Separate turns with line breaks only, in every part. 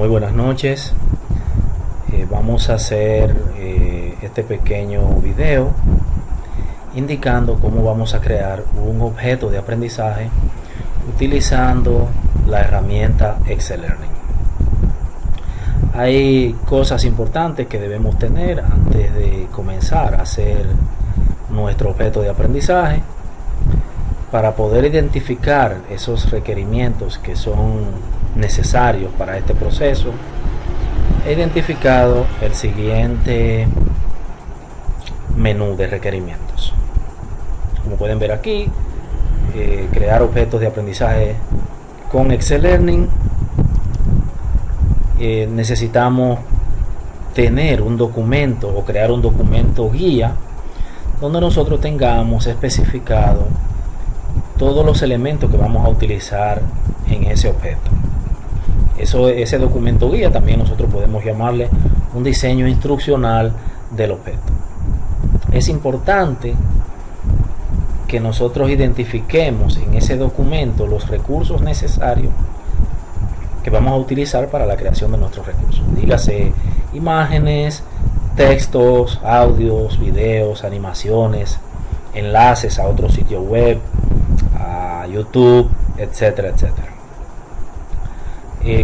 Muy buenas noches. Vamos a hacer este pequeño video indicando cómo vamos a crear un objeto de aprendizaje utilizando la herramienta Excel Learning. Hay cosas importantes que debemos tener antes de comenzar a hacer nuestro objeto de aprendizaje. Para poder identificar esos requerimientos que son necesarios para este proceso, he identificado el siguiente menú de requerimientos. Como pueden ver aquí, crear objetos de aprendizaje con Excel Learning. Necesitamos tener un documento o crear un documento guía donde nosotros tengamos especificado todos los elementos que vamos a utilizar en ese objeto. Ese documento guía también nosotros podemos llamarle un diseño instruccional del objeto. Es importante que nosotros identifiquemos en ese documento los recursos necesarios que vamos a utilizar para la creación de nuestros recursos. Dígase imágenes, textos, audios, videos, animaciones, enlaces a otro sitio web, a YouTube, etcétera, etcétera.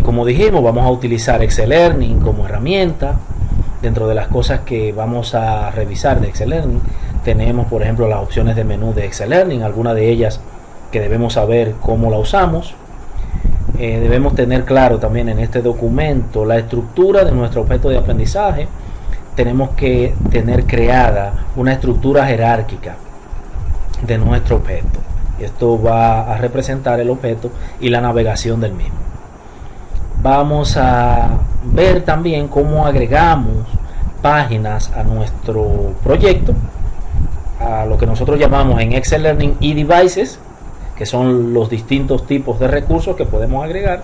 Como dijimos, vamos a utilizar Excel Learning como herramienta. Dentro de las cosas que vamos a revisar de Excel Learning, tenemos por ejemplo las opciones de menú de Excel Learning, algunas de ellas que debemos saber cómo la usamos. Debemos tener claro también en este documento la estructura de nuestro objeto de aprendizaje. Tenemos que tener creada una estructura jerárquica de nuestro objeto. Esto va a representar el objeto y la navegación del mismo. Vamos a ver también cómo agregamos páginas a nuestro proyecto, a lo que nosotros llamamos en Excel Learning eDevices, que son los distintos tipos de recursos que podemos agregar.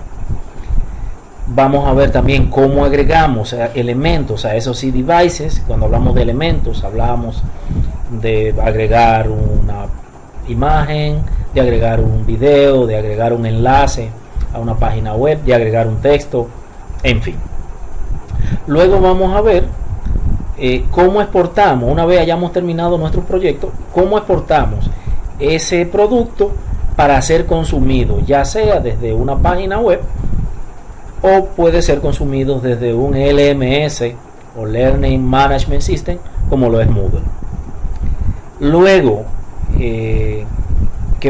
Vamos a ver también cómo agregamos elementos a esos eDevices. Cuando hablamos de elementos, hablamos de agregar una imagen, de agregar un video, de agregar un enlace a una página web, de agregar un texto, en fin. Luego vamos a ver cómo exportamos, una vez hayamos terminado nuestro proyecto, cómo exportamos ese producto para ser consumido, ya sea desde una página web o puede ser consumido desde un LMS o Learning Management System, como lo es Moodle. Luego que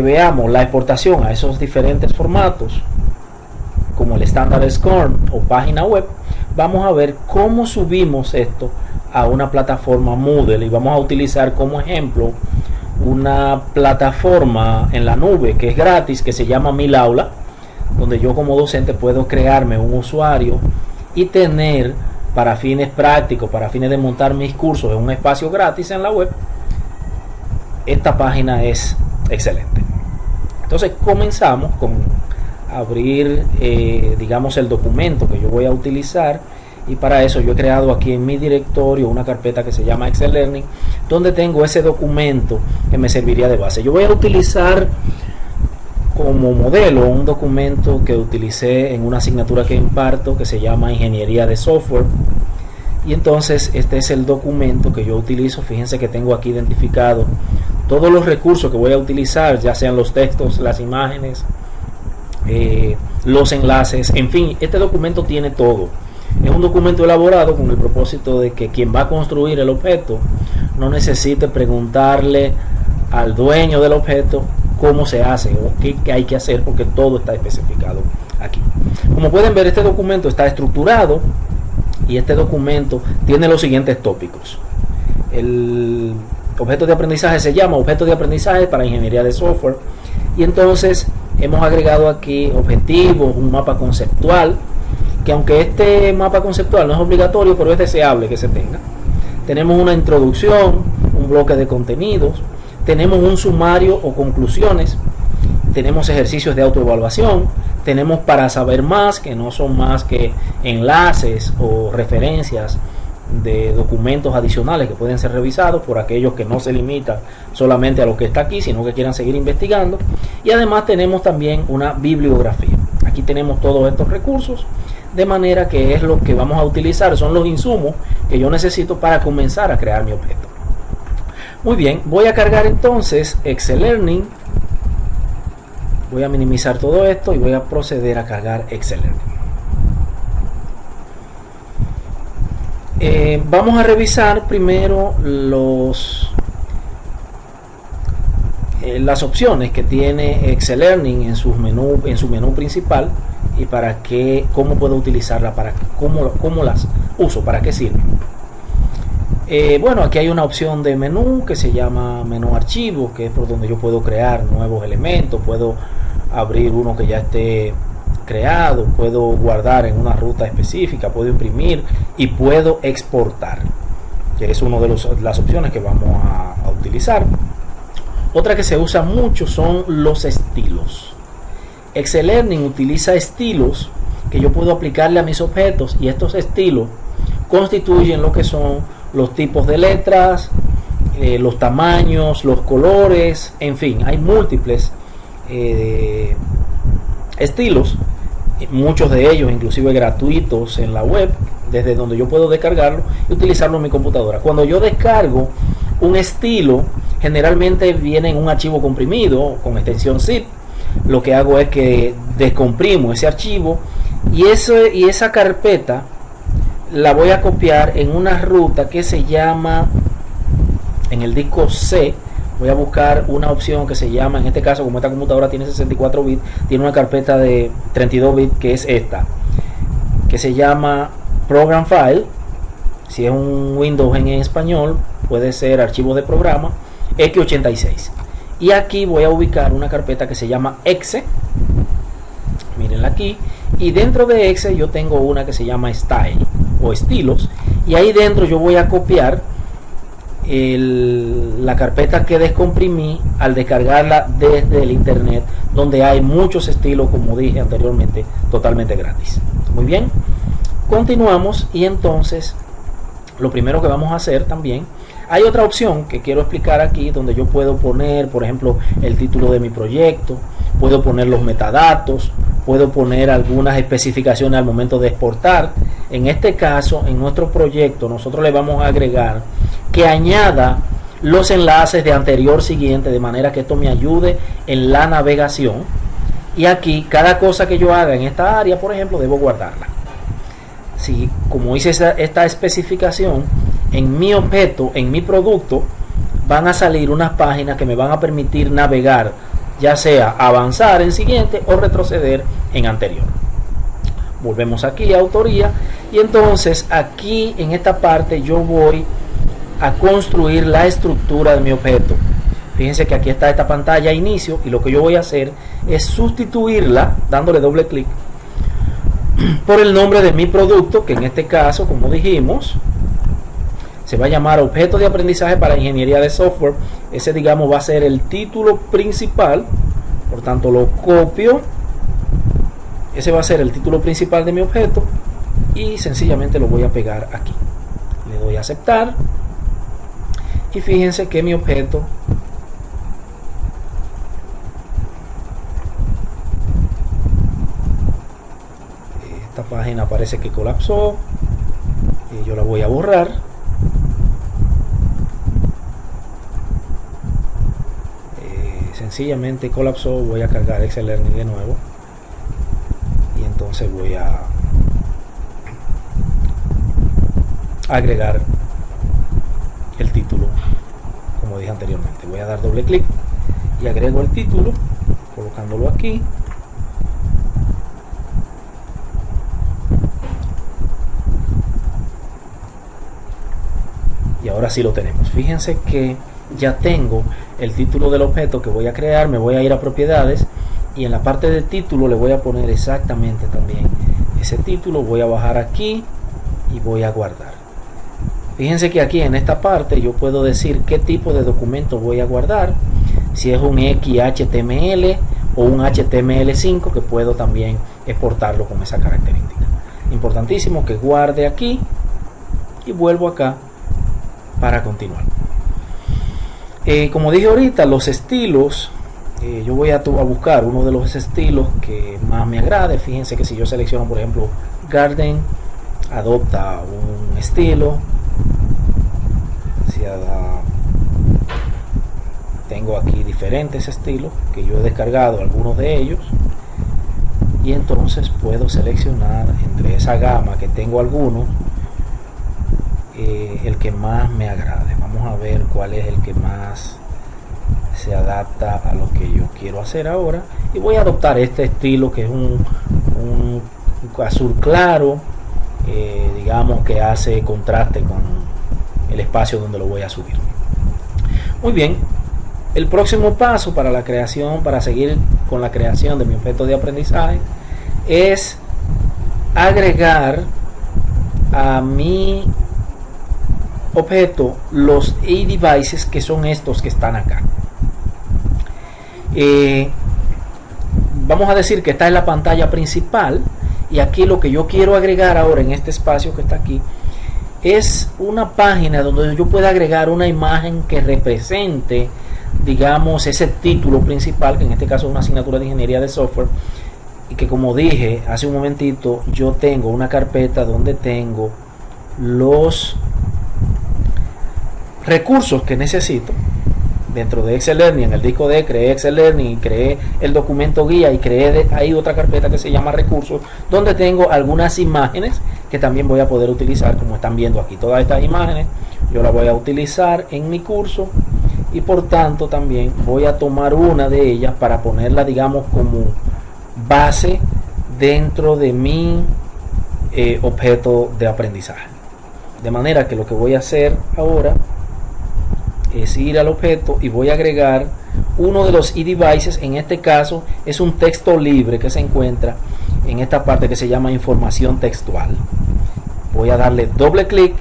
veamos la exportación a esos diferentes formatos, como el Standard SCORM o página web, vamos a ver cómo subimos esto a una plataforma Moodle, y vamos a utilizar como ejemplo una plataforma en la nube que es gratis, que se llama MilAula, donde yo como docente puedo crearme un usuario y tener, para fines prácticos, para fines de montar mis cursos en un espacio gratis en la web. Esta página es excelente. Entonces comenzamos con abrir digamos el documento que yo voy a utilizar, y para eso yo he creado aquí en mi directorio una carpeta que se llama Excel Learning, donde tengo ese documento que me serviría de base. Yo voy a utilizar como modelo un documento que utilicé en una asignatura que imparto que se llama Ingeniería de Software, y entonces este es el documento que yo utilizo. Fíjense que tengo aquí identificado todos los recursos que voy a utilizar, ya sean los textos, las imágenes, los enlaces, en fin. Este documento tiene todo. Es un documento elaborado con el propósito de que quien va a construir el objeto no necesite preguntarle al dueño del objeto cómo se hace o qué hay que hacer, porque todo está especificado aquí. Como pueden ver, este documento está estructurado y este documento tiene los siguientes tópicos. El objeto de aprendizaje se llama Objeto de Aprendizaje para Ingeniería de Software, y entonces hemos agregado aquí objetivos, un mapa conceptual, que aunque este mapa conceptual no es obligatorio, pero es deseable que se tenga. Tenemos una introducción, un bloque de contenidos, tenemos un sumario o conclusiones, tenemos ejercicios de autoevaluación, tenemos para saber más, que no son más que enlaces o referencias de documentos adicionales que pueden ser revisados por aquellos que no se limitan solamente a lo que está aquí, sino que quieran seguir investigando. Y además tenemos también una bibliografía. Aquí tenemos todos estos recursos. de manera que es lo que vamos a utilizar, son los insumos que yo necesito para comenzar a crear mi objeto. Muy bien, voy a cargar entonces Excel Learning. Voy a minimizar todo esto y voy a proceder a cargar Excel Learning. Vamos a revisar primero las opciones que tiene Excel Learning en su menú principal y cómo puedo utilizarla, cómo las uso, para qué sirven. Bueno, aquí hay una opción de menú que se llama menú archivos, que es por donde yo puedo crear nuevos elementos, puedo abrir uno que ya esté creado, puedo guardar en una ruta específica, puedo imprimir y puedo exportar, que es una de las opciones que vamos a utilizar. Otra que se usa mucho son los estilos. Excel Learning utiliza estilos que yo puedo aplicarle a mis objetos, y estos estilos constituyen lo que son los tipos de letras, los tamaños, los colores, en fin, hay múltiples estilos, muchos de ellos inclusive gratuitos en la web, desde donde yo puedo descargarlo y utilizarlo en mi computadora. Cuando yo descargo un estilo, generalmente viene en un archivo comprimido con extensión zip. Lo que hago es que descomprimo ese archivo y esa carpeta la voy a copiar en una ruta que se llama, en el disco C, voy a buscar una opción que se llama, en este caso como esta computadora tiene 64 bits, tiene una carpeta de 32 bits que es esta, que se llama Program File. Si es un Windows en español, puede ser archivos de programa x86. Y aquí voy a ubicar una carpeta que se llama exe. Mírenla aquí. Y dentro de exe yo tengo una que se llama style o estilos. Y ahí dentro yo voy a copiar la carpeta que descomprimí al descargarla desde el internet, donde hay muchos estilos, como dije anteriormente, totalmente gratis. Muy bien, continuamos. Y entonces lo primero que vamos a hacer también, hay otra opción que quiero explicar aquí, donde yo puedo poner, por ejemplo, el título de mi proyecto, puedo poner los metadatos, puedo poner algunas especificaciones al momento de exportar. En este caso, en nuestro proyecto, nosotros le vamos a agregar que añada los enlaces de anterior siguiente, de manera que esto me ayude en la navegación. Y aquí, cada cosa que yo haga en esta área, por ejemplo, debo guardarla. Si, como hice esta especificación, en mi objeto, en mi producto, van a salir unas páginas que me van a permitir navegar, ya sea avanzar en siguiente o retroceder en anterior. Volvemos aquí a autoría, y entonces aquí en esta parte yo voy a construir la estructura de mi objeto. Fíjense que aquí está esta pantalla inicio, y lo que yo voy a hacer es sustituirla dándole doble clic por el nombre de mi producto, que en este caso, como dijimos, se va a llamar objeto de aprendizaje para ingeniería de software. Ese, digamos, va a ser el título principal, por tanto lo copio. Ese va a ser el título principal de mi objeto y sencillamente lo voy a pegar aquí. Le doy a aceptar y fíjense que mi objeto esta página parece que colapsó. Yo la voy a borrar. Sencillamente colapsó. Voy a cargar Excel Learning de nuevo y entonces voy a agregar el título, como dije anteriormente. Voy a dar doble clic y agrego el título colocándolo aquí. Y ahora sí lo tenemos. Fíjense que ya tengo el título del objeto que voy a crear. Me voy a ir a propiedades y en la parte de título le voy a poner exactamente también ese título. Voy a bajar aquí y voy a guardar. Fíjense que aquí en esta parte yo puedo decir qué tipo de documento voy a guardar, si es un XHTML o un HTML5, que puedo también exportarlo con esa característica. Importantísimo que guarde aquí y vuelvo acá para continuar. Como dije ahorita, los estilos, yo voy a buscar uno de los estilos que más me agrade. Fíjense que si yo selecciono, por ejemplo, Garden adopta un estilo. Tengo aquí diferentes estilos que yo he descargado, algunos de ellos, y entonces puedo seleccionar entre esa gama que tengo algunos el que más me agrade. Vamos a ver cuál es el que más se adapta a lo que yo quiero hacer ahora, y voy a adoptar este estilo que es un azul claro, digamos que hace contraste con el espacio donde lo voy a subir. Muy bien, el próximo paso para la creación, para seguir con la creación de mi objeto de aprendizaje, es agregar a mi objeto los eDevices, que son estos que están acá. Vamos a decir que esta es la pantalla principal, y aquí lo que yo quiero agregar ahora en este espacio que está aquí es una página donde yo pueda agregar una imagen que represente, digamos, ese título principal, que en este caso es una asignatura de ingeniería de software, y que, como dije hace un momentito, yo tengo una carpeta donde tengo los recursos que necesito dentro de Excel Learning. En el disco D creé Excel Learning, creé el documento guía y creé ahí otra carpeta que se llama recursos, donde tengo algunas imágenes que también voy a poder utilizar, como están viendo aquí. Todas estas imágenes yo las voy a utilizar en mi curso, y por tanto también voy a tomar una de ellas para ponerla, digamos, como base dentro de mi objeto de aprendizaje. De manera que lo que voy a hacer ahora es ir al objeto y voy a agregar uno de los eDevices. En este caso es un texto libre que se encuentra en esta parte que se llama información textual. Voy a darle doble clic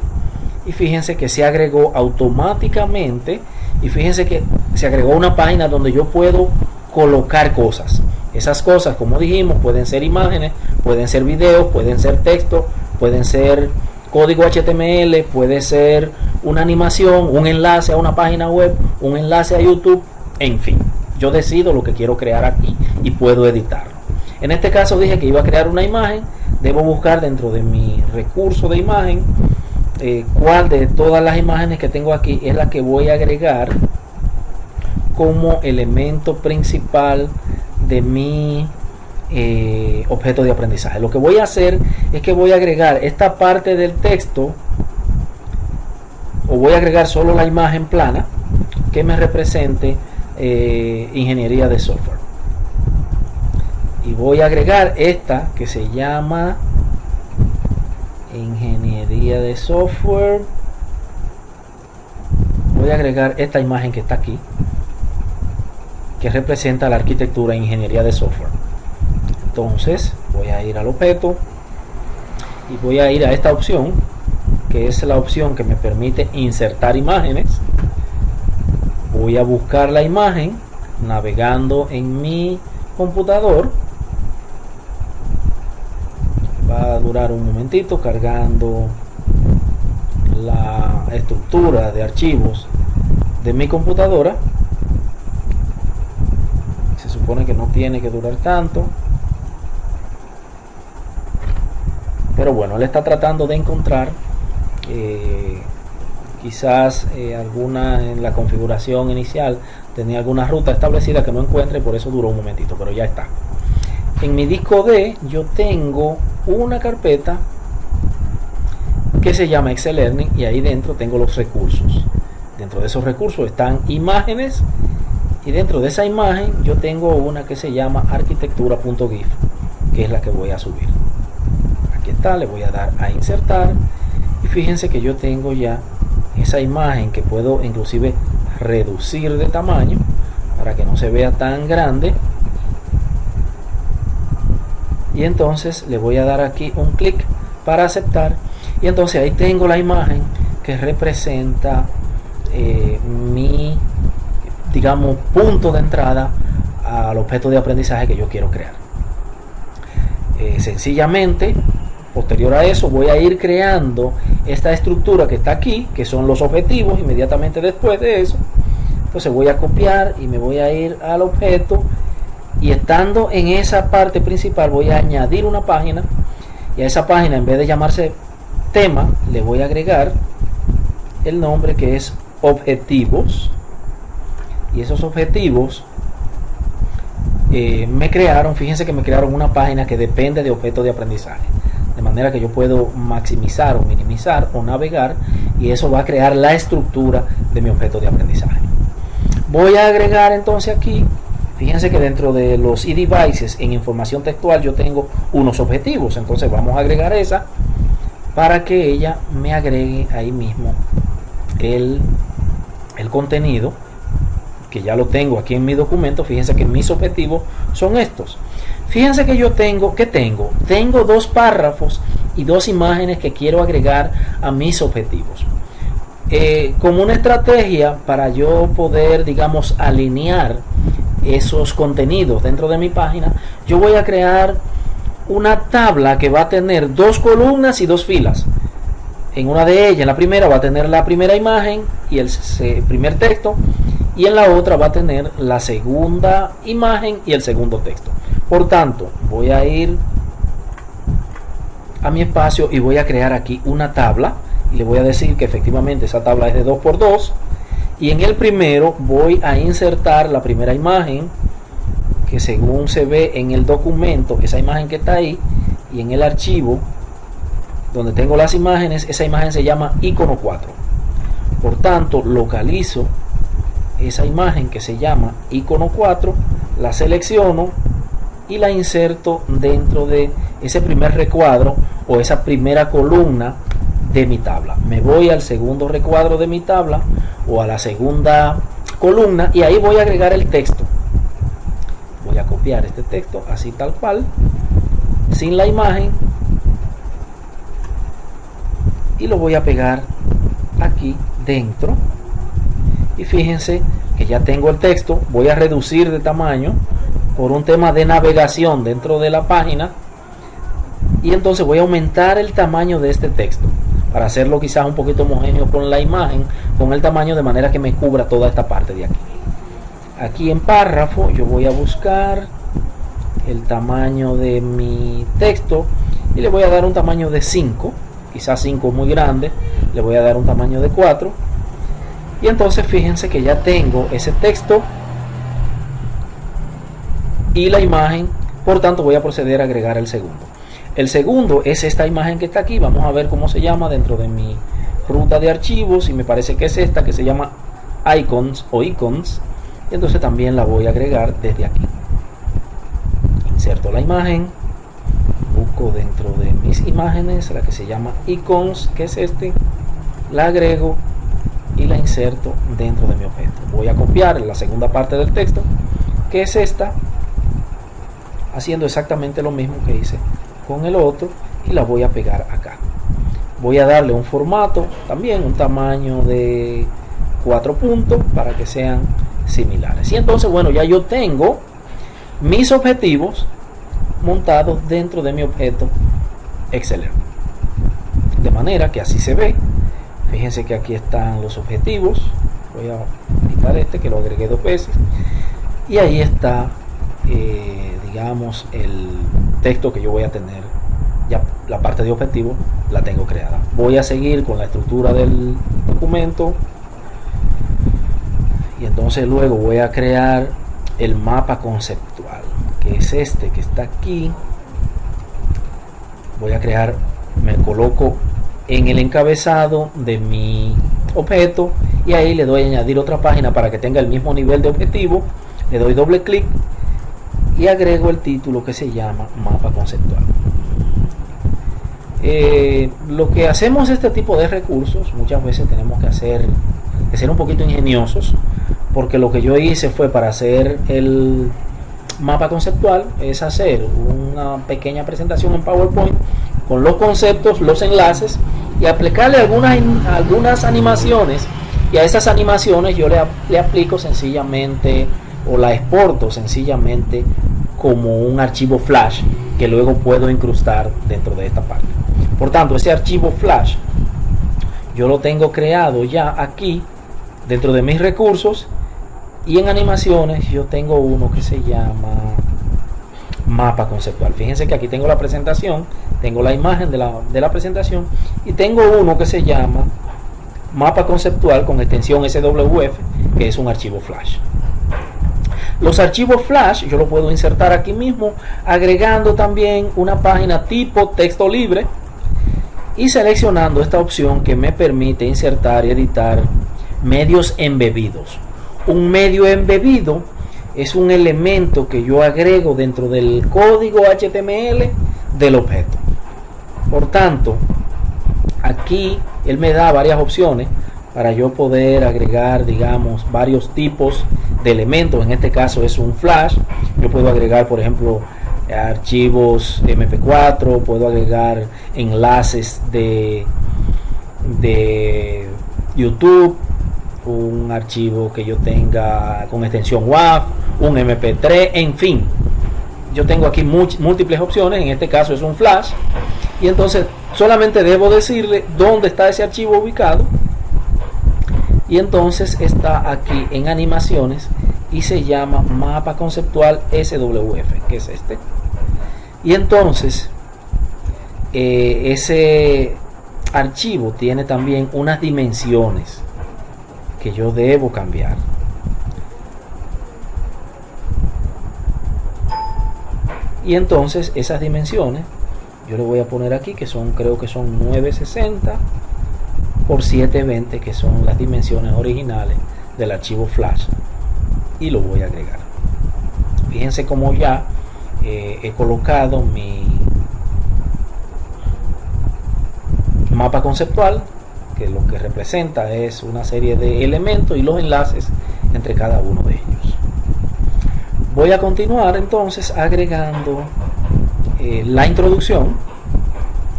y fíjense que se agregó automáticamente, y fíjense que se agregó una página donde yo puedo colocar cosas. Esas cosas, como dijimos, pueden ser imágenes, pueden ser videos, pueden ser texto, pueden ser código HTML, puede ser una animación, un enlace a una página web, un enlace a YouTube, en fin. Yo decido lo que quiero crear aquí y puedo editarlo. En este caso dije que iba a crear una imagen. Debo buscar dentro de mi recurso de imagen cuál de todas las imágenes que tengo aquí es la que voy a agregar como elemento principal de mi objeto de aprendizaje. Lo que voy a hacer es que voy a agregar esta parte del texto, o voy a agregar solo la imagen plana que me represente ingeniería de software, y voy a agregar esta que se llama ingeniería de software. Voy a agregar esta imagen que está aquí, que representa la arquitectura e ingeniería de software. Entonces voy a ir al objeto y voy a ir a esta opción, que es la opción que me permite insertar imágenes. Voy a buscar la imagen navegando en mi computador. Va a durar un momentito cargando la estructura de archivos de mi computadora. Se supone que no tiene que durar tanto, pero bueno, él está tratando de encontrar quizás alguna en la configuración inicial tenía alguna ruta establecida que no encuentre, por eso duró un momentito, pero ya está. En mi disco D yo tengo una carpeta que se llama Excel Learning, y ahí dentro tengo los recursos. Dentro de esos recursos están imágenes, y dentro de esa imagen yo tengo una que se llama arquitectura.gif, que es la que voy a subir. Aquí está, le voy a dar a insertar, y fíjense que yo tengo ya esa imagen que puedo inclusive reducir de tamaño para que no se vea tan grande, y entonces le voy a dar aquí un clic para aceptar, y entonces ahí tengo la imagen que representa mi, digamos, punto de entrada al objeto de aprendizaje que yo quiero crear. Sencillamente, posterior a eso, voy a ir creando esta estructura que está aquí, que son los objetivos. Inmediatamente después de eso, entonces voy a copiar y me voy a ir al objeto, y estando en esa parte principal voy a añadir una página, y a esa página, en vez de llamarse tema, le voy a agregar el nombre que es objetivos. Y esos objetivos fíjense que me crearon una página que depende de objetos de aprendizaje, de manera que yo puedo maximizar o minimizar o navegar, y eso va a crear la estructura de mi objeto de aprendizaje. Voy a agregar entonces aquí, fíjense que dentro de los eDevices en información textual yo tengo unos objetivos, entonces vamos a agregar esa para que ella me agregue ahí mismo el contenido, que ya lo tengo aquí en mi documento. Fíjense que mis objetivos son estos. Fíjense que yo tengo dos párrafos y dos imágenes que quiero agregar a mis objetivos. Como una estrategia para yo poder, digamos, alinear esos contenidos dentro de mi página, yo voy a crear una tabla que va a tener dos columnas y dos filas. En una de ellas, en la primera, va a tener la primera imagen y el primer texto, y en la otra va a tener la segunda imagen y el segundo texto. Por tanto, voy a ir a mi espacio y voy a crear aquí una tabla, y le voy a decir que efectivamente esa tabla es de 2x2, y en el primero voy a insertar la primera imagen, que según se ve en el documento, esa imagen que está ahí, y en el archivo donde tengo las imágenes, esa imagen se llama icono 4. Por tanto, localizo esa imagen que se llama icono 4, la selecciono y la inserto dentro de ese primer recuadro o esa primera columna de mi tabla. Me voy al segundo recuadro de mi tabla o a la segunda columna, y ahí voy a agregar el texto. Voy a copiar este texto así tal cual, sin la imagen, y lo voy a pegar aquí dentro. Y fíjense que ya tengo el texto. Voy a reducir de tamaño por un tema de navegación dentro de la página, y entonces voy a aumentar el tamaño de este texto para hacerlo quizás un poquito homogéneo con la imagen, con el tamaño, de manera que me cubra toda esta parte de aquí. Aquí en párrafo yo voy a buscar el tamaño de mi texto y le voy a dar un tamaño de 5, quizás 5 muy grande, le voy a dar un tamaño de 4, y entonces fíjense que ya tengo ese texto y la imagen. Por tanto, voy a proceder a agregar el segundo. El segundo es esta imagen que está aquí. Vamos a ver cómo se llama dentro de mi ruta de archivos, y me parece que es esta, que se llama icons o icons, y entonces también la voy a agregar desde aquí. Inserto la imagen, busco dentro de mis imágenes la que se llama icons, que es este, la agrego y la inserto dentro de mi objeto. Voy a copiar la segunda parte del texto, que es esta, haciendo exactamente lo mismo que hice con el otro, y la voy a pegar acá. Voy a darle un formato, también un tamaño de 4 puntos para que sean similares. Y entonces, bueno, ya yo tengo mis objetivos montados dentro de mi objeto Excel. De manera que así se ve. Fíjense que aquí están los objetivos. Voy a quitar este que lo agregué 2 veces. Y ahí está, digamos, el texto que yo voy a tener. Ya la parte de objetivo la tengo creada. Voy a seguir con la estructura del documento. Y entonces luego voy a crear el mapa conceptual, que es este que está aquí. Voy a crear, me coloco en el encabezado de mi objeto, y ahí le doy a añadir otra página para que tenga el mismo nivel de objetivo. Le doy doble clic y agrego el título que se llama mapa conceptual. Lo que hacemos este tipo de recursos, muchas veces tenemos que ser un poquito ingeniosos, porque lo que yo hice fue, para hacer el mapa conceptual, es hacer una pequeña presentación en PowerPoint con los conceptos, los enlaces, y aplicarle algunas animaciones, y a esas animaciones yo le aplico sencillamente, o la exporto sencillamente como un archivo flash que luego puedo incrustar dentro de esta parte. Por tanto, ese archivo flash yo lo tengo creado ya aquí dentro de mis recursos, y en animaciones yo tengo uno que se llama mapa conceptual. Fíjense que aquí tengo la presentación, tengo la imagen de la presentación y tengo uno que se llama mapa conceptual con extensión SWF, que es un archivo Flash. Los archivos Flash yo lo puedo insertar aquí mismo agregando también una página tipo texto libre y seleccionando esta opción que me permite insertar y editar medios embebidos. Un medio embebido es un elemento que yo agrego dentro del código HTML del objeto. Por tanto, aquí él me da varias opciones para yo poder agregar, digamos, varios tipos de elementos. En este caso es un flash. Yo puedo agregar, por ejemplo, archivos MP4, puedo agregar enlaces de YouTube, un archivo que yo tenga con extensión WAV, un MP3, en fin. Yo tengo aquí múltiples opciones. En este caso es un flash. Y entonces solamente debo decirle dónde está ese archivo ubicado. Y entonces está aquí en animaciones y se llama mapa conceptual SWF, que es este. Y entonces ese archivo tiene también unas dimensiones que yo debo cambiar. Y entonces esas dimensiones yo le voy a poner aquí, que son, creo que son 960 por 720, que son las dimensiones originales del archivo Flash, y lo voy a agregar. Fíjense cómo ya he colocado mi mapa conceptual, que lo que representa es una serie de elementos y los enlaces entre cada uno de ellos. Voy a continuar entonces agregando la introducción,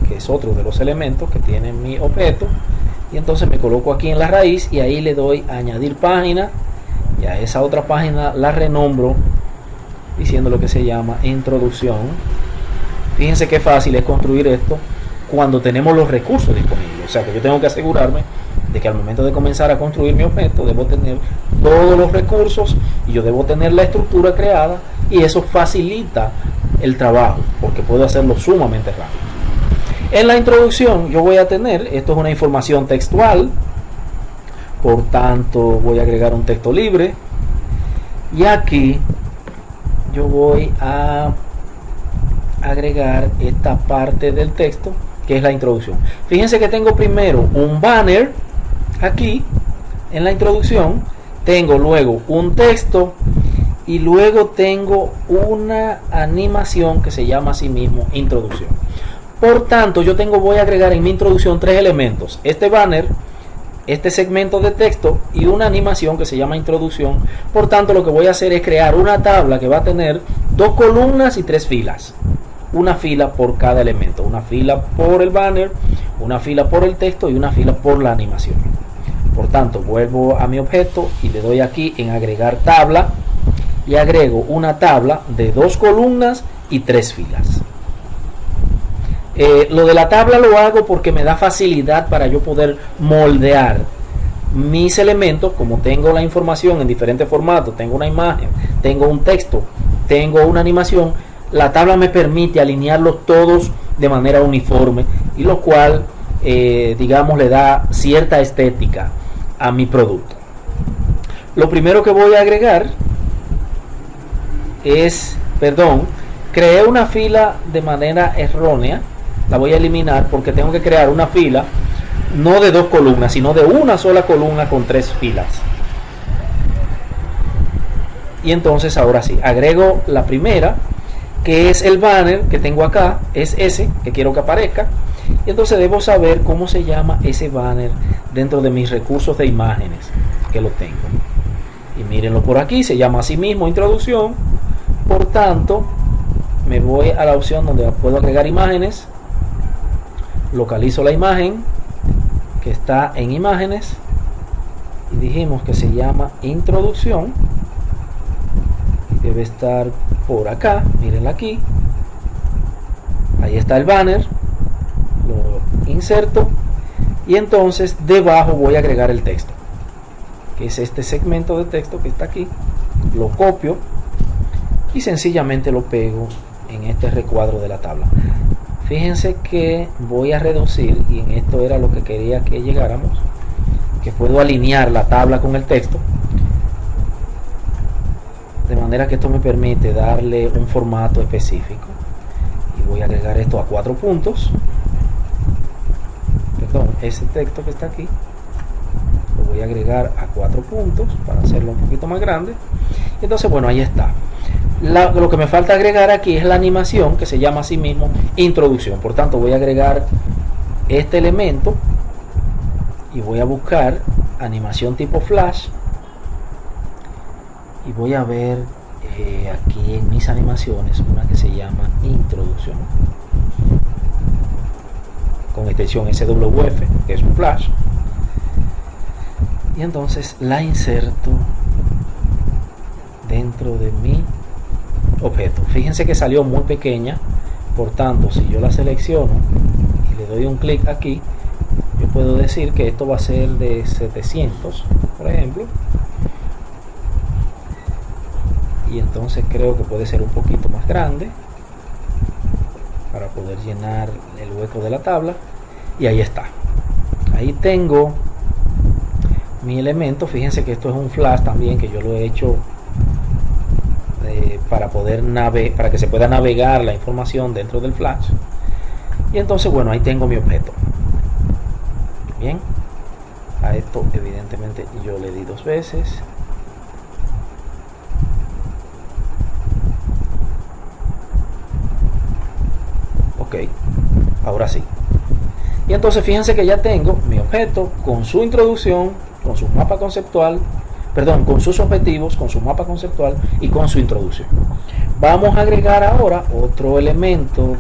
que es otro de los elementos que tiene mi objeto, y entonces me coloco aquí en la raíz y ahí le doy a añadir página, y a esa otra página la renombro diciendo lo que se llama introducción. Fíjense qué fácil es construir esto cuando tenemos los recursos disponibles. O sea que yo tengo que asegurarme de que al momento de comenzar a construir mi objeto debo tener todos los recursos y yo debo tener la estructura creada, y eso facilita el trabajo porque puedo hacerlo sumamente rápido. En la introducción yo voy a tener, esto es una información textual, por tanto voy a agregar un texto libre, y aquí yo voy a agregar esta parte del texto que es la introducción. Fíjense que tengo primero un banner aquí en la introducción, tengo luego un texto y luego tengo una animación que se llama así mismo introducción. Por tanto, yo voy a agregar en mi introducción tres elementos: este banner, este segmento de texto y una animación que se llama introducción. Por tanto, lo que voy a hacer es crear una tabla que va a tener 2 columnas y 3 filas. Una fila por cada elemento, una fila por el banner, una fila por el texto y una fila por la animación. Por tanto, vuelvo a mi objeto y le doy aquí en agregar tabla y agrego una tabla de 2 columnas y 3 filas. Lo de la tabla lo hago porque me da facilidad para yo poder moldear mis elementos. Como tengo la información en diferentes formatos, tengo una imagen, tengo un texto, tengo una animación, la tabla me permite alinearlos todos de manera uniforme, y lo cual digamos le da cierta estética a mi producto. Lo primero que voy a agregar es, creé una fila de manera errónea. La voy a eliminar porque tengo que crear una fila no de 2 columnas, sino de una sola columna con 3 filas. Y entonces ahora sí, agrego la primera, que es el banner que tengo acá, es ese que quiero que aparezca. Y entonces debo saber cómo se llama ese banner dentro de mis recursos de imágenes que lo tengo. Y mírenlo por aquí, se llama así mismo introducción. Por tanto, me voy a la opción donde puedo agregar imágenes, localizo la imagen que está en imágenes y dijimos que se llama introducción, y debe estar por acá. Mírenla aquí, ahí está el banner, lo inserto y entonces debajo voy a agregar el texto, que es este segmento de texto que está aquí. Lo copio y sencillamente lo pego en este recuadro de la tabla. Fíjense que voy a reducir, y en esto era lo que quería que llegáramos, que puedo alinear la tabla con el texto, de manera que esto me permite darle un formato específico. Y voy a agregar esto a 4 puntos. Perdón, ese texto que está aquí lo voy a agregar a 4 puntos para hacerlo un poquito más grande. Entonces, bueno, ahí está. Lo que me falta agregar aquí es la animación, que se llama así mismo introducción. Por tanto, voy a agregar este elemento y voy a buscar animación tipo flash, y voy a ver aquí en mis animaciones una que se llama introducción, con extensión SWF, que es un flash, y entonces la inserto dentro de mi objeto. Fíjense que salió muy pequeña, por tanto, si yo la selecciono y le doy un clic aquí, yo puedo decir que esto va a ser de 700, por ejemplo, y entonces creo que puede ser un poquito más grande para poder llenar el hueco de la tabla. Y ahí está, ahí tengo mi elemento. Fíjense que esto es un flash también, que yo lo he hecho para que se pueda navegar la información dentro del flash. Y entonces, bueno, ahí tengo mi objeto. Bien, a esto evidentemente yo le di 2 veces. Ok, ahora sí. Y entonces fíjense que ya tengo mi objeto con su introducción, con su mapa conceptual, perdón, con sus objetivos, con su mapa conceptual y con su introducción. Vamos a agregar ahora otro elemento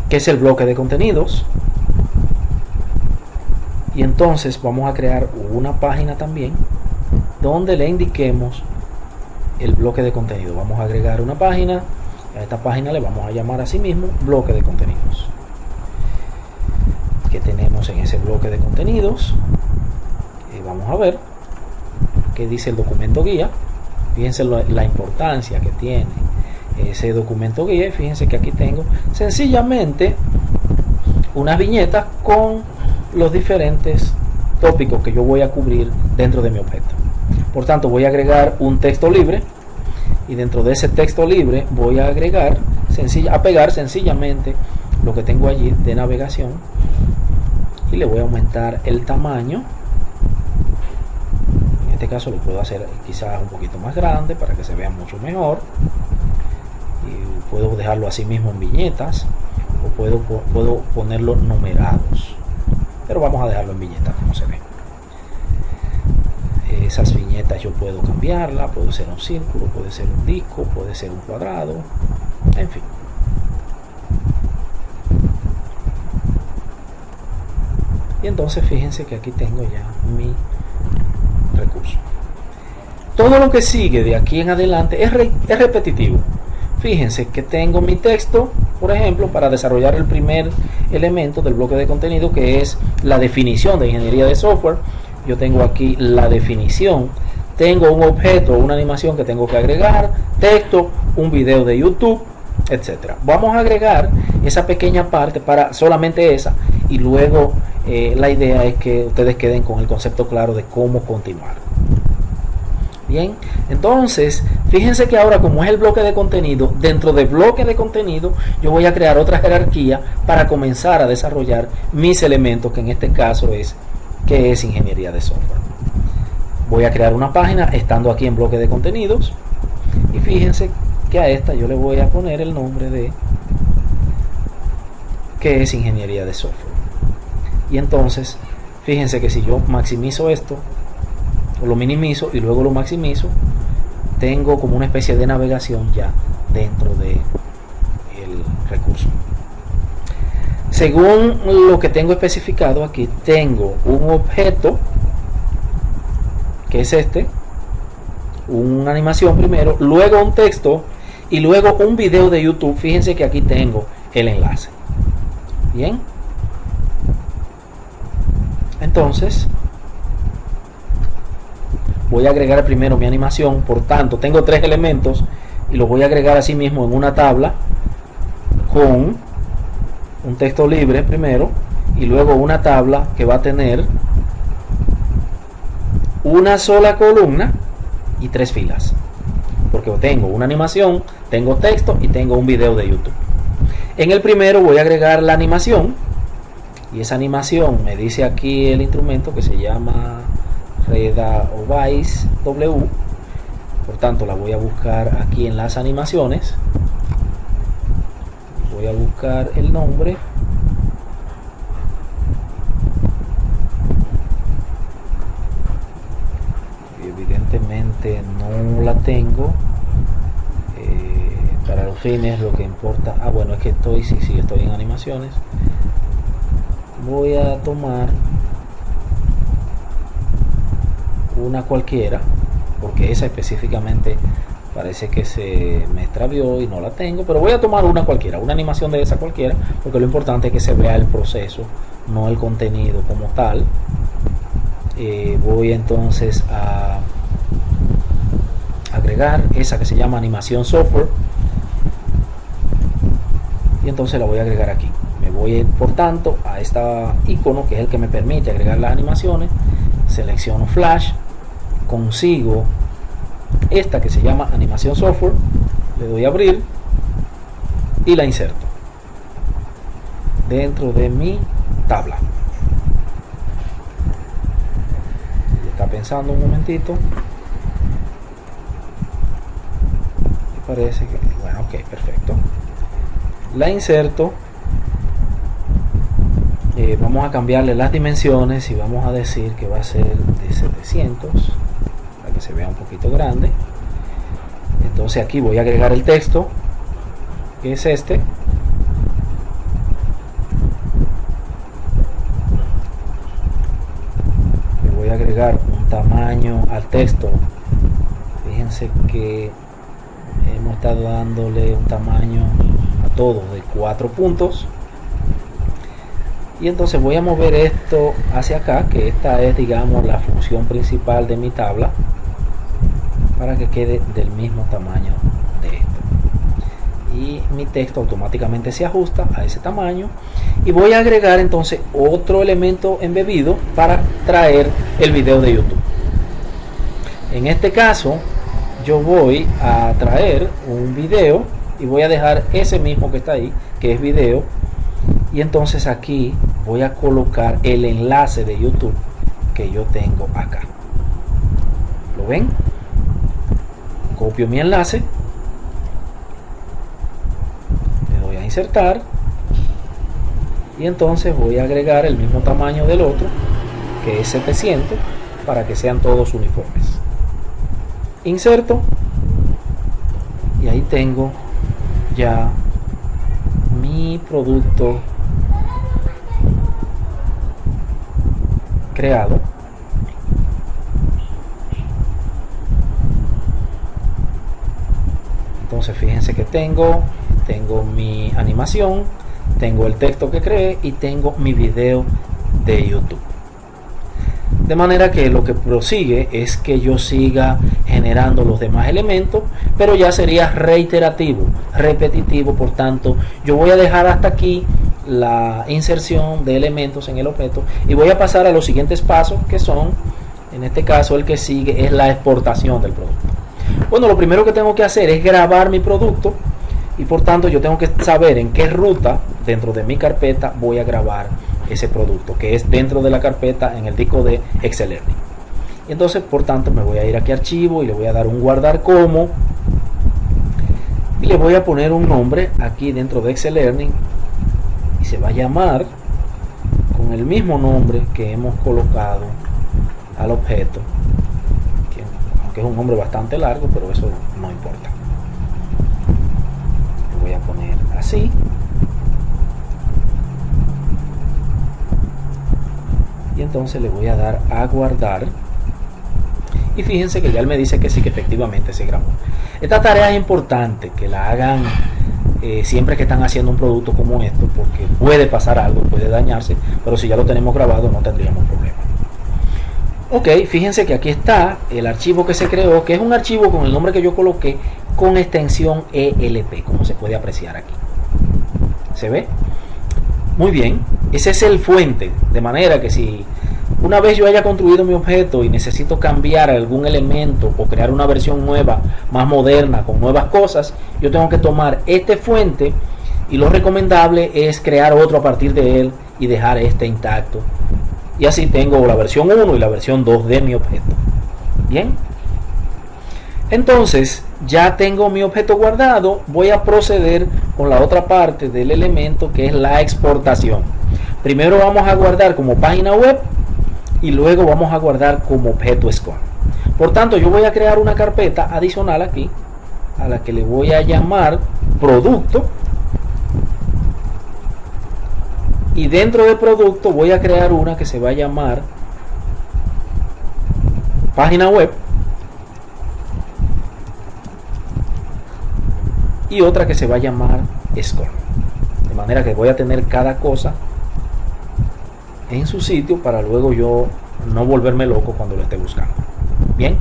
que es el bloque de contenidos. Y entonces vamos a crear una página también donde le indiquemos el bloque de contenido. Vamos a agregar una página. A esta página le vamos a llamar a sí mismo bloque de contenidos. ¿Qué tenemos en ese bloque de contenidos? Vamos a ver qué dice el documento guía. Fíjense la importancia que tiene ese documento guía. Fíjense que aquí tengo sencillamente unas viñetas con los diferentes tópicos que yo voy a cubrir dentro de mi objeto. Por tanto, voy a agregar un texto libre, y dentro de ese texto libre voy a agregar, pegar sencillamente lo que tengo allí de navegación, y le voy a aumentar el tamaño. En este caso lo puedo hacer quizás un poquito más grande para que se vea mucho mejor, y puedo dejarlo así mismo en viñetas, o puedo ponerlo numerados, pero vamos a dejarlo en viñetas como se ve. Esas viñetas yo puedo cambiarla, puede ser un círculo, puede ser un disco, puede ser un cuadrado, en fin. Y entonces fíjense que aquí tengo ya mi recurso. Todo lo que sigue de aquí en adelante es repetitivo. Fíjense que tengo mi texto, por ejemplo, para desarrollar el primer elemento del bloque de contenido, que es la definición de ingeniería de software. Yo tengo aquí la definición, tengo un objeto, una animación que tengo que agregar, texto, un video de YouTube, etcétera. Vamos a agregar esa pequeña parte, para solamente esa, y luego la idea es que ustedes queden con el concepto claro de cómo continuar. Bien, entonces fíjense que ahora, como es el bloque de contenido, dentro del bloque de contenido yo voy a crear otra jerarquía para comenzar a desarrollar mis elementos, que en este caso es ¿qué es ingeniería de software? Voy a crear una página estando aquí en bloque de contenidos, y fíjense que a esta yo le voy a poner el nombre de ¿qué es ingeniería de software? Y entonces fíjense que si yo maximizo esto, o lo minimizo y luego lo maximizo, tengo como una especie de navegación ya dentro del recurso. Según lo que tengo especificado aquí, tengo un objeto que es una animación primero, luego un texto y luego un video de YouTube. Fíjense que aquí tengo el enlace. Bien, entonces voy a agregar primero mi animación. Por tanto, tengo 3 elementos y lo voy a agregar así mismo en una tabla con un texto libre primero y luego una tabla que va a tener una sola columna y 3 filas, porque tengo una animación, tengo texto y tengo un video de YouTube. En el primero voy a agregar la animación, y esa animación me dice aquí el instrumento que se llama Redavice W. Por tanto, la voy a buscar aquí en las animaciones. Voy a buscar el nombre. Evidentemente no la tengo. Para los fines lo que importa. Bueno, es que estoy, sí, estoy en animaciones. Voy a tomar una cualquiera, porque esa específicamente parece que se me extravió y no la tengo, pero voy a tomar una cualquiera, una animación de esa cualquiera, porque lo importante es que se vea el proceso, no el contenido como tal. Voy entonces a agregar esa que se llama animación software, y entonces la voy a agregar aquí. Me voy por tanto a este icono que es el que me permite agregar las animaciones, selecciono flash, consigo esta que se llama animación software, le doy a abrir y la inserto dentro de mi tabla. Está pensando un momentito, me parece que bueno, ok, perfecto. La inserto, vamos a cambiarle las dimensiones y vamos a decir que va a ser de 700 para que se vea un poquito grande. Entonces aquí voy a agregar el texto, que es este. Le voy a agregar un tamaño al texto. Fíjense que hemos estado dándole un tamaño a todos de 4 puntos. Y entonces voy a mover esto hacia acá, que esta es, digamos, la función principal de mi tabla, para que quede del mismo tamaño de esto. Y mi texto automáticamente se ajusta a ese tamaño. Y voy a agregar entonces otro elemento embebido para traer el video de YouTube. En este caso, yo voy a traer un video y voy a dejar ese mismo que está ahí, que es video. Y entonces aquí voy a colocar el enlace de YouTube que yo tengo acá. ¿Lo ven? Copio mi enlace, le doy a insertar y entonces voy a agregar el mismo tamaño del otro, que es 700, para que sean todos uniformes. Inserto y ahí tengo ya mi producto creado. Entonces fíjense que tengo mi animación, tengo el texto que creé y tengo mi video de YouTube. De manera que lo que prosigue es que yo siga generando los demás elementos, pero ya sería reiterativo, repetitivo. Por tanto, yo voy a dejar hasta aquí la inserción de elementos en el objeto y voy a pasar a los siguientes pasos, que son, en este caso el que sigue es la exportación del producto. Bueno, lo primero que tengo que hacer es grabar mi producto y por tanto yo tengo que saber en qué ruta dentro de mi carpeta voy a grabar ese producto, que es dentro de la carpeta en el disco de Excel Learning. Y entonces, por tanto, me voy a ir aquí a archivo y le voy a dar un guardar como y le voy a poner un nombre aquí dentro de Excel Learning y se va a llamar con el mismo nombre que hemos colocado al objeto, que es un nombre bastante largo, pero eso no importa. Le voy a poner así. Y entonces le voy a dar a guardar. Y fíjense que ya él me dice que sí, que efectivamente se grabó. Esta tarea es importante que la hagan siempre que están haciendo un producto como esto, porque puede pasar algo, puede dañarse, pero si ya lo tenemos grabado no tendríamos problema. Ok, fíjense que aquí está el archivo que se creó, que es un archivo con el nombre que yo coloqué con extensión ELP, como se puede apreciar aquí. ¿Se ve? Muy bien, ese es el fuente, de manera que si una vez yo haya construido mi objeto y necesito cambiar algún elemento o crear una versión nueva, más moderna, con nuevas cosas, yo tengo que tomar este fuente, y lo recomendable es crear otro a partir de él y dejar este intacto. Y así tengo la versión 1 y la versión 2 de mi objeto. Bien. Entonces, ya tengo mi objeto guardado, voy a proceder con la otra parte del elemento, que es la exportación. Primero vamos a guardar como página web y luego vamos a guardar como objeto SCORM. Por tanto, yo voy a crear una carpeta adicional aquí, a la que le voy a llamar producto. Y dentro de producto voy a crear una que se va a llamar página web. Y otra que se va a llamar SCORM. De manera que voy a tener cada cosa en su sitio para luego yo no volverme loco cuando lo esté buscando. Bien.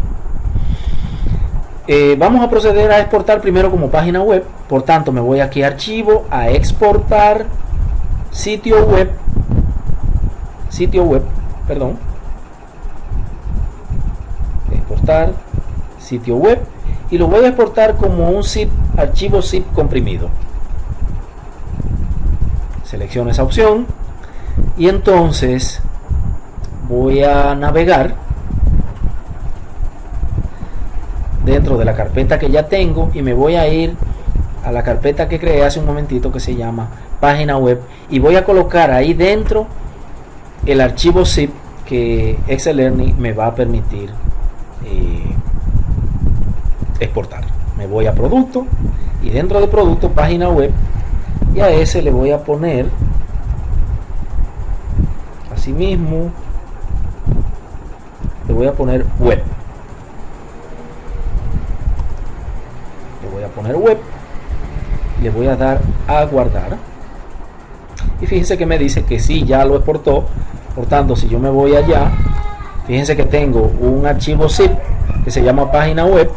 Vamos a proceder a exportar primero como página web. Por tanto, me voy aquí a archivo, a exportar sitio web, perdón, exportar sitio web, y lo voy a exportar como un zip, archivo zip comprimido. Selecciono esa opción y entonces voy a navegar dentro de la carpeta que ya tengo y me voy a ir a la carpeta que creé hace un momentito, que se llama página web, y voy a colocar ahí dentro el archivo zip que XLearning me va a permitir exportar. Me voy a producto y dentro de producto página web, y a ese le voy a poner asimismo, le voy a poner web, le voy a dar a guardar. Y fíjense que me dice que sí, ya lo exportó. Por tanto, si yo me voy allá, fíjense que tengo un archivo zip que se llama página web,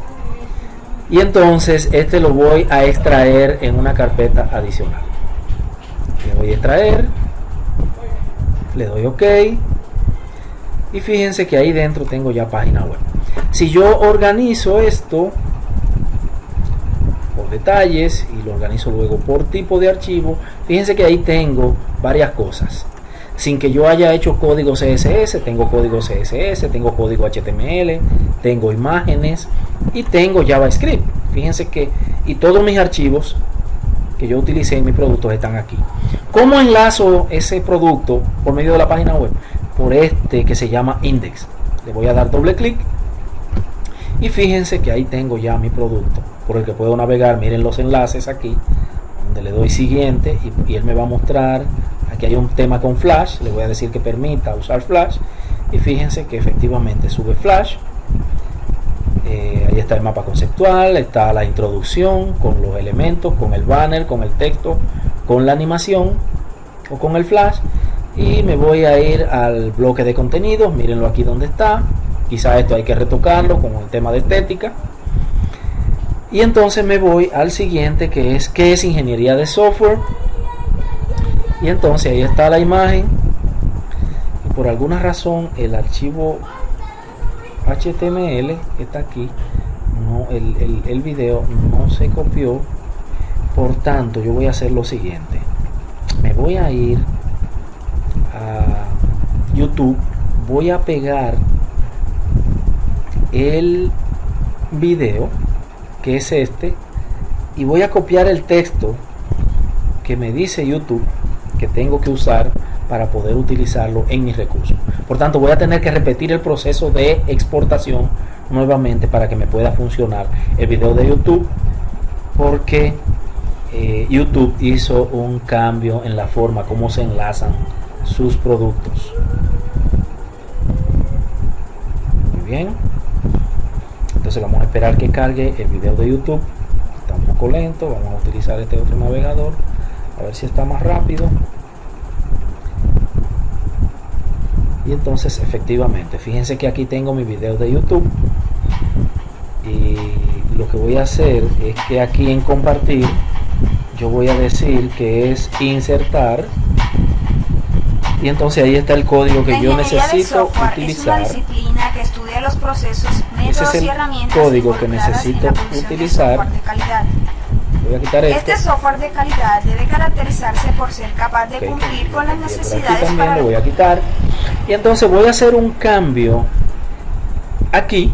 y entonces este lo voy a extraer en una carpeta adicional. Le voy a extraer, le doy OK, y fíjense que ahí dentro tengo ya página web. Si yo organizo esto por detalles y lo organizo luego por tipo de archivo, fíjense que ahí tengo varias cosas sin que yo haya hecho código CSS. Tengo código CSS, tengo código HTML, tengo imágenes y tengo JavaScript. Fíjense que y todos mis archivos que yo utilicé en mis productos están aquí. ¿Cómo enlazo ese producto por medio de la página web? Por este que se llama index. Le voy a dar doble clic y fíjense que ahí tengo ya mi producto por el que puedo navegar. Miren los enlaces aquí, donde le doy siguiente y él me va a mostrar. Aquí hay un tema con Flash, le voy a decir que permita usar Flash y fíjense que efectivamente sube Flash. Ahí está el mapa conceptual, está la introducción con los elementos, con el banner, con el texto, con la animación o con el Flash. Y me voy a ir al bloque de contenidos, mírenlo aquí donde está. Quizá esto hay que retocarlo con el tema de estética. Y entonces me voy al siguiente, que es ¿qué es ingeniería de software? Y entonces ahí está la imagen, y por alguna razón el archivo HTML que está aquí, no, el video no se copió. Por tanto, yo voy a hacer lo siguiente: me voy a ir a YouTube, voy a pegar el video, que es este, y voy a copiar el texto que me dice YouTube que tengo que usar para poder utilizarlo en mis recursos. Por tanto, voy a tener que repetir el proceso de exportación nuevamente para que me pueda funcionar el video de YouTube, porque YouTube hizo un cambio en la forma como se enlazan sus productos. Muy bien, entonces vamos a esperar que cargue el video de YouTube. Está un poco lento, vamos a utilizar este otro navegador a ver si está más rápido. Y entonces efectivamente, fíjense que aquí tengo mi video de YouTube y lo que voy a hacer es que aquí en compartir yo voy a decir que es insertar, y entonces ahí está el código que yo necesito utilizar.
Es una disciplina que estudia los procesos, métodos
Ese es
y
el
herramientas
código que necesito utilizar. Voy a quitar esto.
Este software de calidad debe caracterizarse por ser capaz de cumplir con las necesidades.
Aquí también lo voy a quitar, y entonces voy a hacer un cambio aquí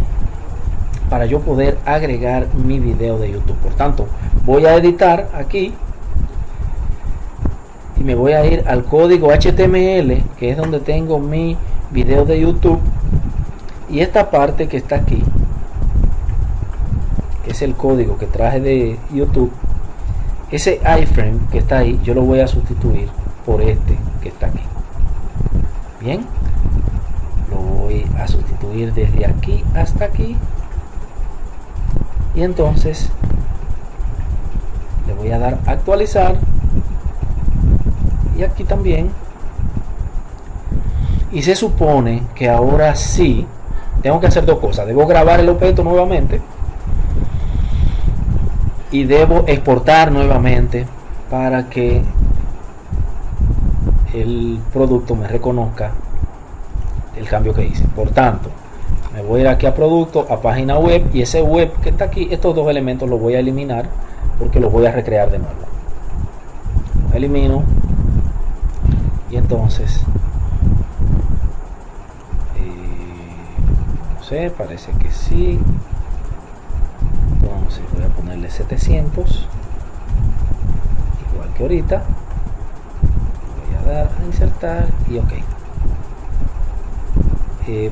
para yo poder agregar mi video de YouTube. Por tanto, voy a editar aquí y me voy a ir al código HTML, que es donde tengo mi video de YouTube, y esta parte que está aquí, que es el código que traje de YouTube, ese iframe que está ahí, yo lo voy a sustituir por este que está aquí. Bien, lo voy a sustituir desde aquí hasta aquí, y entonces le voy a dar actualizar, y aquí también, y se supone que ahora sí tengo que hacer dos cosas. Debo grabar el objeto nuevamente y debo exportar nuevamente para que el producto me reconozca el cambio que hice. Por tanto, me voy a ir aquí a producto, a página web, y ese web que está aquí, estos dos elementos los voy a eliminar porque los voy a recrear de nuevo. Elimino, y entonces no sé, parece que sí. Entonces voy a ponerle 700, igual que ahorita. Voy a dar a insertar y ok.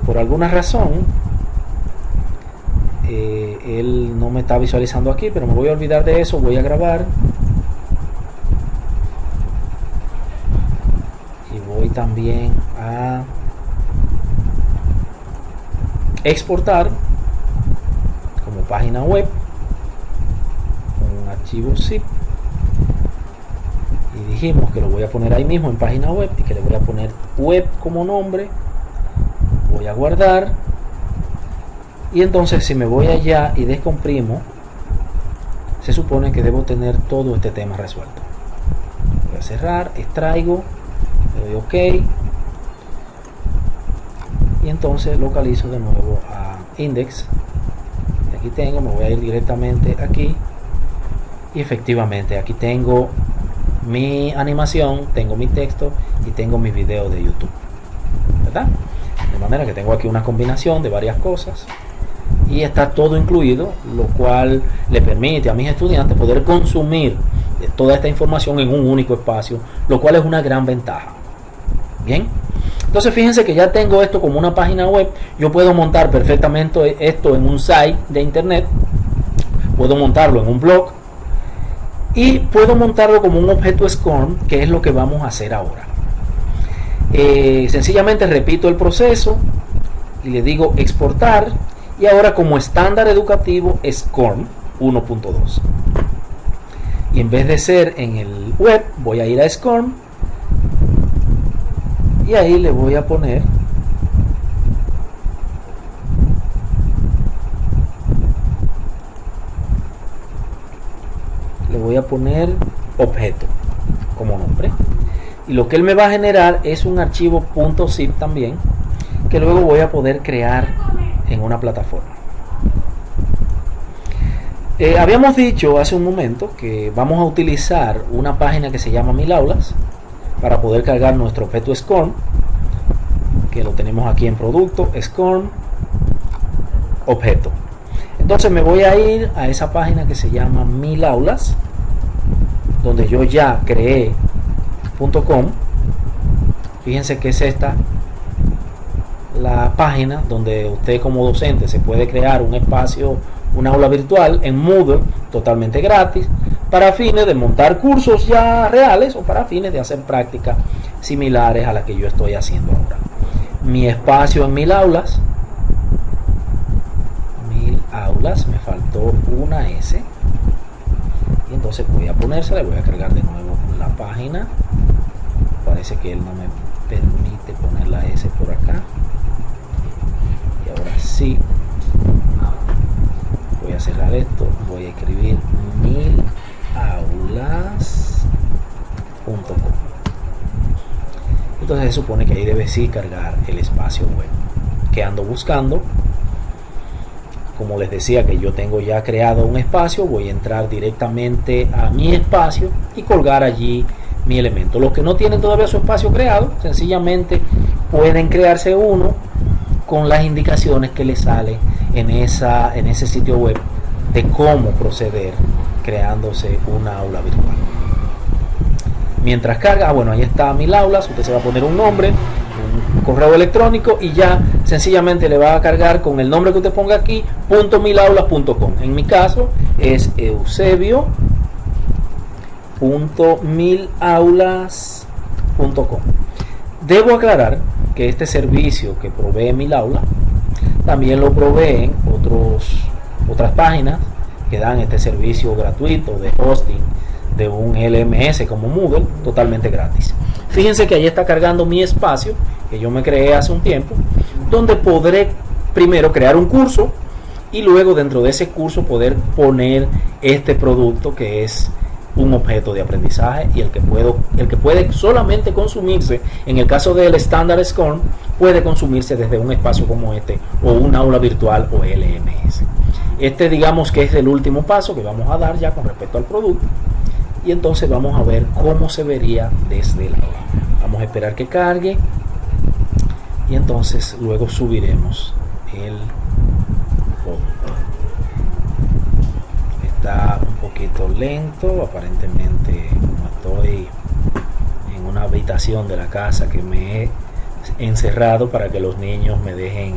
Por alguna razón él no me está visualizando aquí, pero me voy a olvidar de eso. Voy a grabar y voy también a exportar como página web un archivo zip, y dijimos que lo voy a poner ahí mismo en página web y que le voy a poner web como nombre. Voy a guardar, y entonces si me voy allá y descomprimo, se supone que debo tener todo este tema resuelto. Voy a cerrar, extraigo, le doy ok, y entonces localizo de nuevo a index. Y aquí tengo, me voy a ir directamente aquí, y efectivamente aquí tengo mi animación, tengo mi texto y tengo mi video de YouTube, ¿verdad? De manera que tengo aquí una combinación de varias cosas y está todo incluido, lo cual le permite a mis estudiantes poder consumir toda esta información en un único espacio, lo cual es una gran ventaja. Bien, entonces fíjense que ya tengo esto como una página web. Yo puedo montar perfectamente esto en un site de internet, puedo montarlo en un blog y puedo montarlo como un objeto SCORM, que es lo que vamos a hacer ahora. Sencillamente repito el proceso y le digo exportar, y ahora como estándar educativo SCORM 1.2, y en vez de ser en el web voy a ir a SCORM y ahí le voy a poner objeto como nombre, y lo que él me va a generar es un archivo .zip también, que luego voy a poder crear en una plataforma. Habíamos dicho hace un momento que vamos a utilizar una página que se llama Mil Aulas para poder cargar nuestro objeto SCORM, que lo tenemos aquí en producto, SCORM, objeto. Entonces me voy a ir a esa página que se llama Mil Aulas, donde yo ya creé .com. Fíjense que es esta la página donde usted como docente se puede crear un espacio, un aula virtual en Moodle totalmente gratis, para fines de montar cursos ya reales o para fines de hacer prácticas similares a las que yo estoy haciendo ahora. Mi espacio en Mil Aulas, me faltó una S, y entonces voy a ponérsela, voy a cargar de nuevo la página. Parece que él no me permite poner la S por acá, y ahora sí voy a a cerrar esto, voy a escribir 1000aulas.com. Entonces se supone que ahí debe sí cargar el espacio web que ando buscando. Como les decía que yo tengo ya creado un espacio, voy a entrar directamente a mi espacio y colgar allí mi elemento. Los que no tienen todavía su espacio creado, sencillamente pueden crearse uno con las indicaciones que les sale en ese sitio web de cómo proceder creándose una aula virtual. Mientras carga, bueno, ahí está 1000 aulas, usted se va a poner un nombre, un correo electrónico y ya sencillamente le va a cargar con el nombre que usted ponga aquí, .1000aulas.com. En mi caso es eusebio.1000aulas.com. Debo aclarar que este servicio que provee 1000 aulas también lo proveen otras páginas que dan este servicio gratuito de hosting de un LMS como Moodle totalmente gratis. Fíjense que ahí está cargando mi espacio que yo me creé hace un tiempo, donde podré primero crear un curso y luego dentro de ese curso poder poner este producto que es un objeto de aprendizaje y el que puede solamente consumirse, en el caso del Standard Scorm, puede consumirse desde un espacio como este o un aula virtual o LMS. Este digamos que es el último paso que vamos a dar ya con respecto al producto y entonces vamos a ver cómo se vería desde el aula. Vamos a esperar que cargue y entonces luego subiremos el producto. Está un poquito lento, aparentemente como estoy en una habitación de la casa que me he encerrado para que los niños me dejen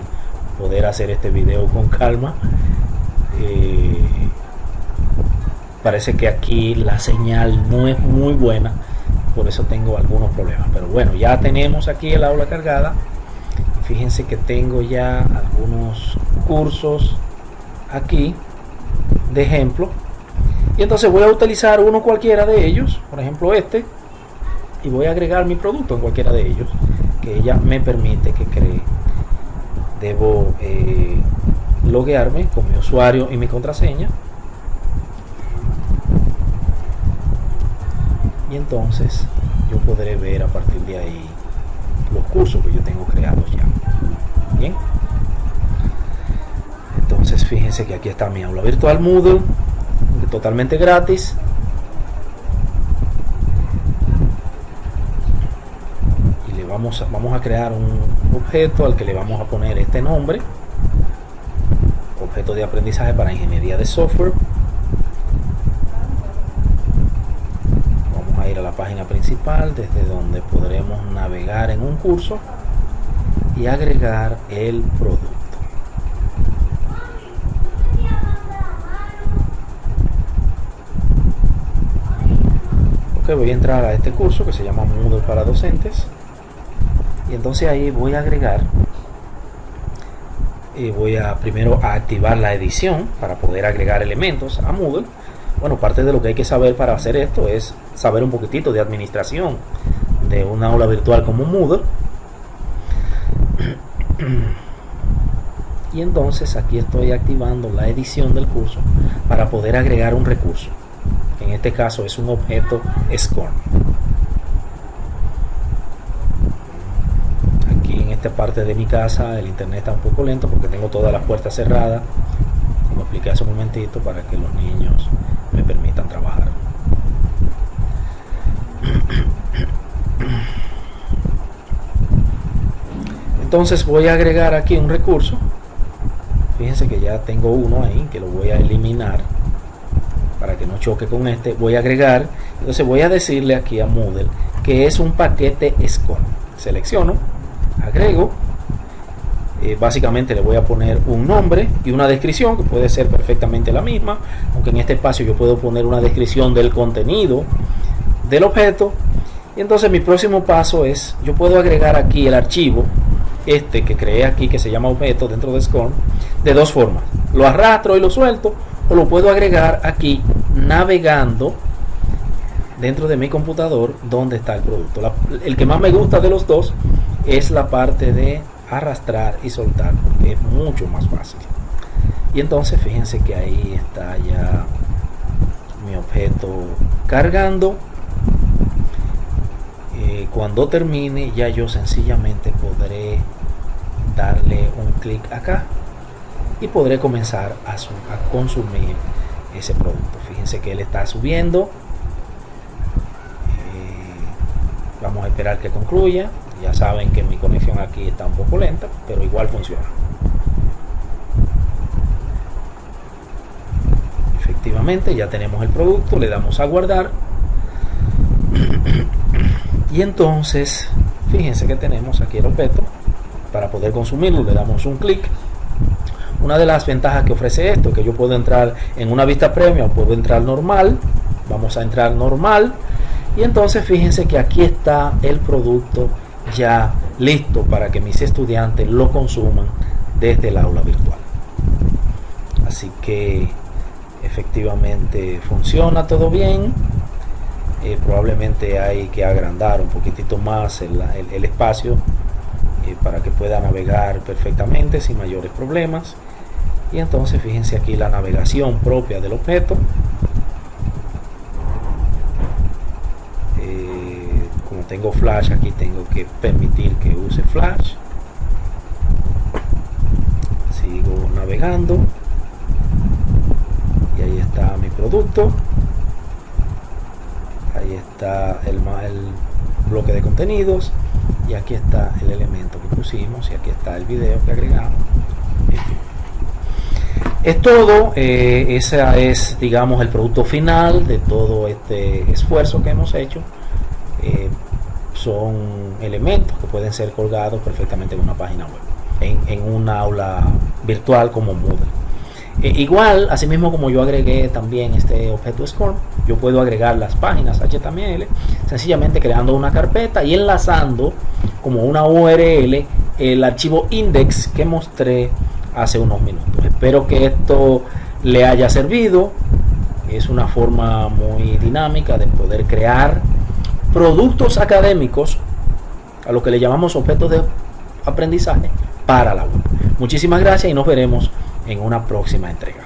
poder hacer este video con calma. Parece que aquí la señal no es muy buena, por eso tengo algunos problemas, pero bueno, ya tenemos aquí el aula cargada. Fíjense que tengo ya algunos cursos aquí de ejemplo y entonces voy a utilizar uno cualquiera de ellos, por ejemplo este, y voy a agregar mi producto en cualquiera de ellos que ella me permite que cree. Debo loguearme con mi usuario y mi contraseña y entonces yo podré ver a partir de ahí los cursos que yo tengo creados ya. Bien, entonces fíjense que aquí está mi aula virtual Moodle totalmente gratis. Y le vamos a crear un objeto al que le vamos a poner este nombre, objeto de aprendizaje para ingeniería de software. Vamos a ir a la página principal desde donde podremos navegar en un curso y agregar el producto. Ok, voy a entrar a este curso que se llama Moodle para docentes y entonces ahí voy a agregar voy a primero a activar la edición para poder agregar elementos a Moodle. Bueno, parte de lo que hay que saber para hacer esto es saber un poquitito de administración de una aula virtual como Moodle. Y entonces aquí estoy activando la edición del curso para poder agregar un recurso. En este caso es un objeto Scorm. Aquí en esta parte de mi casa el internet está un poco lento porque tengo todas las puertas cerradas, como expliqué hace un momentito, para que los niños me permitan trabajar. Entonces voy a agregar aquí un recurso. Fíjense que ya tengo uno ahí que lo voy a eliminar para que no choque con este. Voy a agregar, entonces voy a decirle aquí a Moodle que es un paquete Scorm. Selecciono, agrego, básicamente le voy a poner un nombre y una descripción que puede ser perfectamente la misma, aunque en este espacio yo puedo poner una descripción del contenido del objeto. Y entonces mi próximo paso es, yo puedo agregar aquí el archivo este que creé aquí, que se llama objeto dentro de Scorm, de dos formas: lo arrastro y lo suelto, o lo puedo agregar aquí navegando dentro de mi computador donde está el producto. El que más me gusta de los dos es la parte de arrastrar y soltar, porque es mucho más fácil. Y entonces fíjense que ahí está ya mi objeto cargando. Cuando termine, ya yo sencillamente podré darle un clic acá y podré comenzar a consumir ese producto. Fíjense que él está subiendo. Vamos a esperar que concluya. Ya saben que mi conexión aquí está un poco lenta, pero igual funciona. Efectivamente, ya tenemos el producto, le damos a guardar. Y entonces, fíjense que tenemos aquí el objeto. Para poder consumirlo, le damos un clic. Una de las ventajas que ofrece esto es que yo puedo entrar en una vista previa o puedo entrar normal. Vamos a entrar normal. Y entonces fíjense que aquí está el producto ya listo para que mis estudiantes lo consuman desde el aula virtual. Así que efectivamente funciona todo bien. Probablemente hay que agrandar un poquitito más el espacio para que pueda navegar perfectamente sin mayores problemas. Y entonces fíjense aquí la navegación propia del objeto. Como tengo flash, aquí tengo que permitir que use flash. Sigo navegando y ahí está mi producto. Ahí está el bloque de contenidos y aquí está el elemento que pusimos y aquí está el video que agregamos. Es todo. Ese es, digamos, el producto final de todo este esfuerzo que hemos hecho. Son elementos que pueden ser colgados perfectamente en una página web, en una aula virtual como Moodle. Igual, asimismo como yo agregué también este objeto SCORM, yo puedo agregar las páginas HTML sencillamente creando una carpeta y enlazando como una URL el archivo index que mostré hace unos minutos. Espero que esto le haya servido. Es una forma muy dinámica de poder crear productos académicos, a lo que le llamamos objetos de aprendizaje para la web. Muchísimas gracias y nos veremos en una próxima entrega.